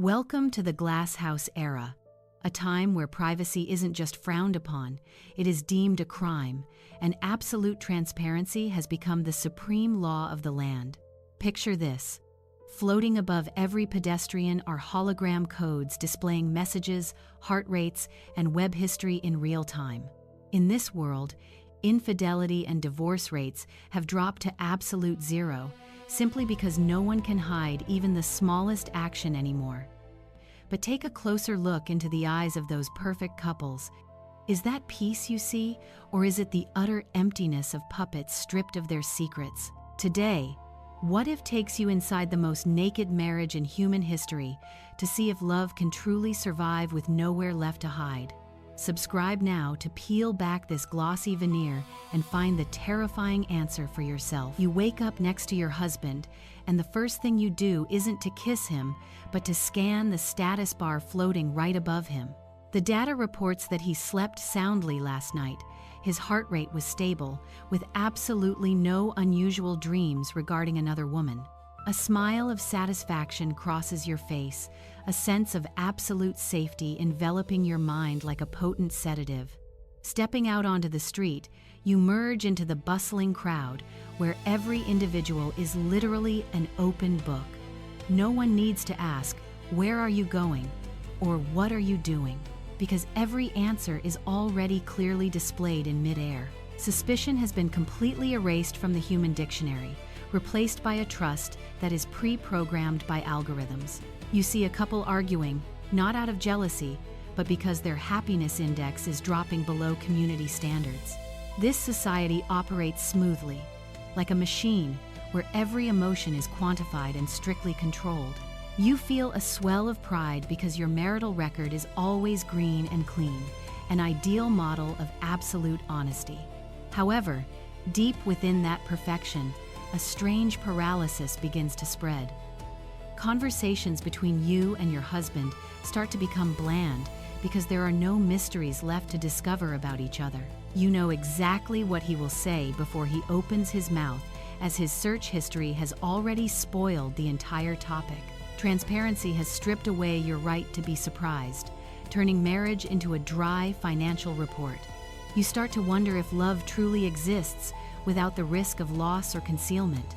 Welcome to the Glass House era, a time where privacy isn't just frowned upon, it is deemed a crime, and absolute transparency has become the supreme law of the land. Picture this. Floating above every pedestrian are hologram codes displaying messages, heart rates, and web history in real time. In this world, infidelity and divorce rates have dropped to absolute zero, simply because no one can hide even the smallest action anymore. But take a closer look into the eyes of those perfect couples. Is that peace you see, or is it the utter emptiness of puppets stripped of their secrets? Today, What If takes you inside the most naked marriage in human history to see if love can truly survive with nowhere left to hide. Subscribe now to peel back this glossy veneer and find the terrifying answer for yourself. You wake up next to your husband, and the first thing you do isn't to kiss him, but to scan the status bar floating right above him. The data reports that he slept soundly last night. His heart rate was stable, with absolutely no unusual dreams regarding another woman. A smile of satisfaction crosses your face, a sense of absolute safety enveloping your mind like a potent sedative. Stepping out onto the street, you merge into the bustling crowd, where every individual is literally an open book. No one needs to ask, "Where are you going?" or "What are you doing?" because every answer is already clearly displayed in midair. Suspicion has been completely erased from the human dictionary, replaced by a trust that is pre-programmed by algorithms. You see a couple arguing, not out of jealousy, but because their happiness index is dropping below community standards. This society operates smoothly, like a machine where every emotion is quantified and strictly controlled. You feel a swell of pride because your marital record is always green and clean, an ideal model of absolute honesty. However, deep within that perfection, a strange paralysis begins to spread. Conversations between you and your husband start to become bland because there are no mysteries left to discover about each other. You know exactly what he will say before he opens his mouth, as his search history has already spoiled the entire topic. Transparency has stripped away your right to be surprised, turning marriage into a dry financial report. You start to wonder if love truly exists without the risk of loss or concealment.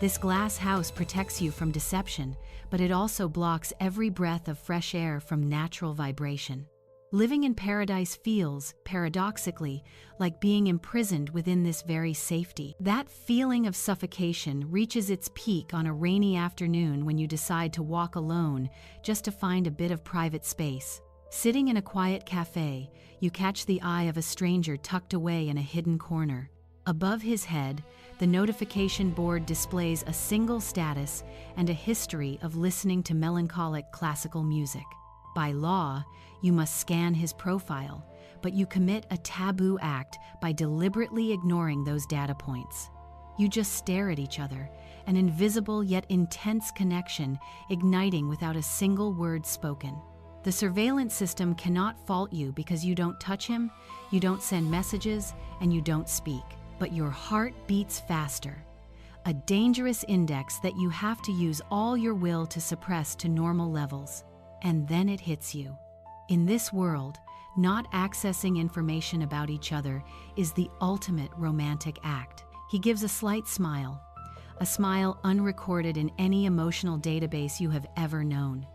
This glass house protects you from deception, but it also blocks every breath of fresh air from natural vibration. Living in paradise feels, paradoxically, like being imprisoned within this very safety. That feeling of suffocation reaches its peak on a rainy afternoon when you decide to walk alone just to find a bit of private space. Sitting in a quiet cafe, you catch the eye of a stranger tucked away in a hidden corner. Above his head, the notification board displays a single status and a history of listening to melancholic classical music. By law, you must scan his profile, but you commit a taboo act by deliberately ignoring those data points. You just stare at each other, an invisible yet intense connection igniting without a single word spoken. The surveillance system cannot fault you because you don't touch him, you don't send messages, and you don't speak. But your heart beats faster, a dangerous index that you have to use all your will to suppress to normal levels. And then it hits you. In this world, not accessing information about each other is the ultimate romantic act. He gives a slight smile, a smile unrecorded in any emotional database you have ever known.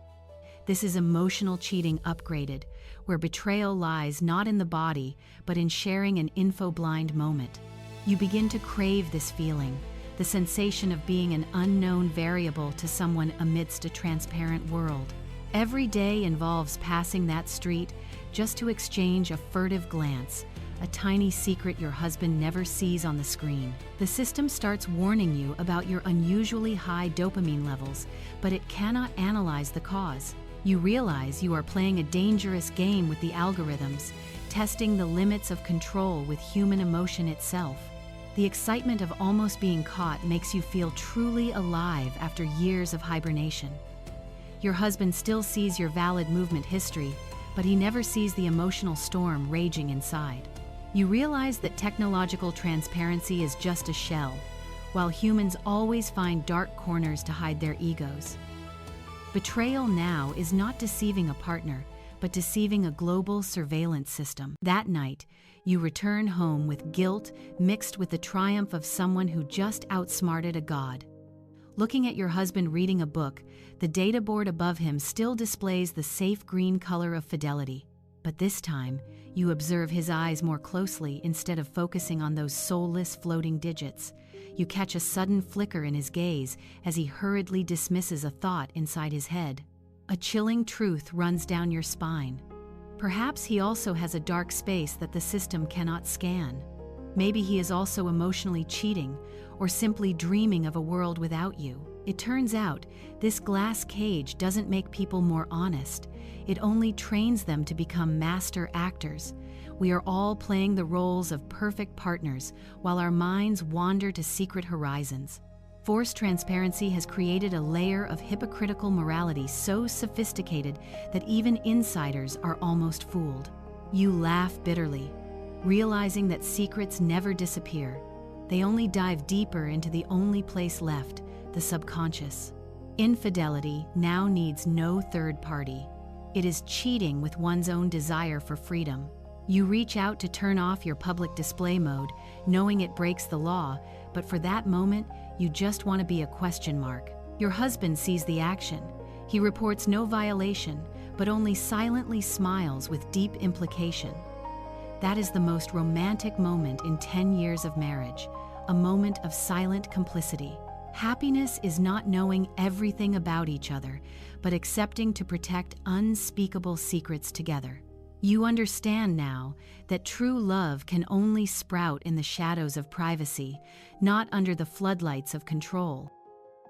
This is emotional cheating upgraded, where betrayal lies not in the body, but in sharing an info-blind moment. You begin to crave this feeling, the sensation of being an unknown variable to someone amidst a transparent world. Every day involves passing that street just to exchange a furtive glance, a tiny secret your husband never sees on the screen. The system starts warning you about your unusually high dopamine levels, but it cannot analyze the cause. You realize you are playing a dangerous game with the algorithms, testing the limits of control with human emotion itself. The excitement of almost being caught makes you feel truly alive after years of hibernation. Your husband still sees your valid movement history, but he never sees the emotional storm raging inside. You realize that technological transparency is just a shell, while humans always find dark corners to hide their egos. Betrayal now is not deceiving a partner, but deceiving a global surveillance system. That night, you return home with guilt mixed with the triumph of someone who just outsmarted a god. Looking at your husband reading a book, the data board above him still displays the safe green color of fidelity. But this time, you observe his eyes more closely instead of focusing on those soulless floating digits. You catch a sudden flicker in his gaze as he hurriedly dismisses a thought inside his head. A chilling truth runs down your spine. Perhaps he also has a dark space that the system cannot scan. Maybe he is also emotionally cheating or simply dreaming of a world without you. It turns out, this glass cage doesn't make people more honest. It only trains them to become master actors. We are all playing the roles of perfect partners while our minds wander to secret horizons. Forced transparency has created a layer of hypocritical morality so sophisticated that even insiders are almost fooled. You laugh bitterly, realizing that secrets never disappear. They only dive deeper into the only place left, the subconscious. Infidelity now needs no third party. It is cheating with one's own desire for freedom. You reach out to turn off your public display mode, knowing it breaks the law, but for that moment, you just want to be a question mark. Your husband sees the action. He reports no violation, but only silently smiles with deep implication. That is the most romantic moment in 10 years of marriage, a moment of silent complicity. Happiness is not knowing everything about each other, but accepting to protect unspeakable secrets together. You understand now that true love can only sprout in the shadows of privacy, not under the floodlights of control.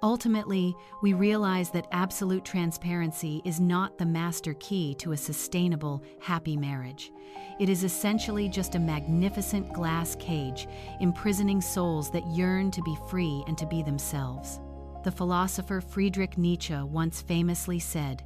Ultimately, we realize that absolute transparency is not the master key to a sustainable, happy marriage. It is essentially just a magnificent glass cage, imprisoning souls that yearn to be free and to be themselves. The philosopher Friedrich Nietzsche once famously said,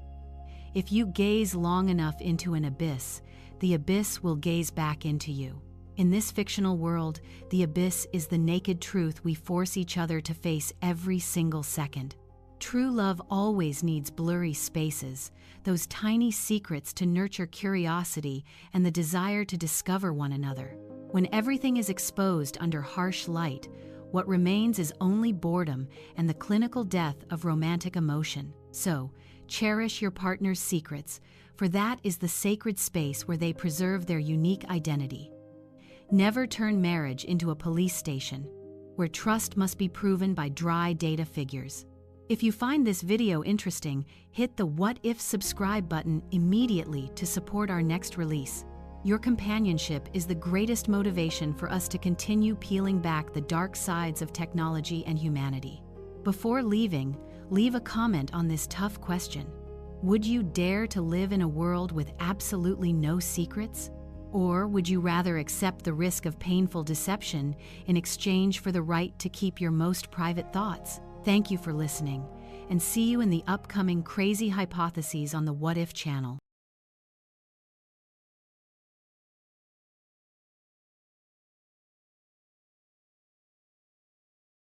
"If you gaze long enough into an abyss, the abyss will gaze back into you." In this fictional world, the abyss is the naked truth we force each other to face every single second. True love always needs blurry spaces, those tiny secrets to nurture curiosity and the desire to discover one another. When everything is exposed under harsh light, what remains is only boredom and the clinical death of romantic emotion. So, cherish your partner's secrets, for that is the sacred space where they preserve their unique identity. Never turn marriage into a police station, where trust must be proven by dry data figures. If you find this video interesting, hit the What If subscribe button immediately to support our next release. Your companionship is the greatest motivation for us to continue peeling back the dark sides of technology and humanity. Before leaving, leave a comment on this tough question. Would you dare to live in a world with absolutely no secrets? Or would you rather accept the risk of painful deception in exchange for the right to keep your most private thoughts? Thank you for listening, and see you in the upcoming Crazy Hypotheses on the What If channel.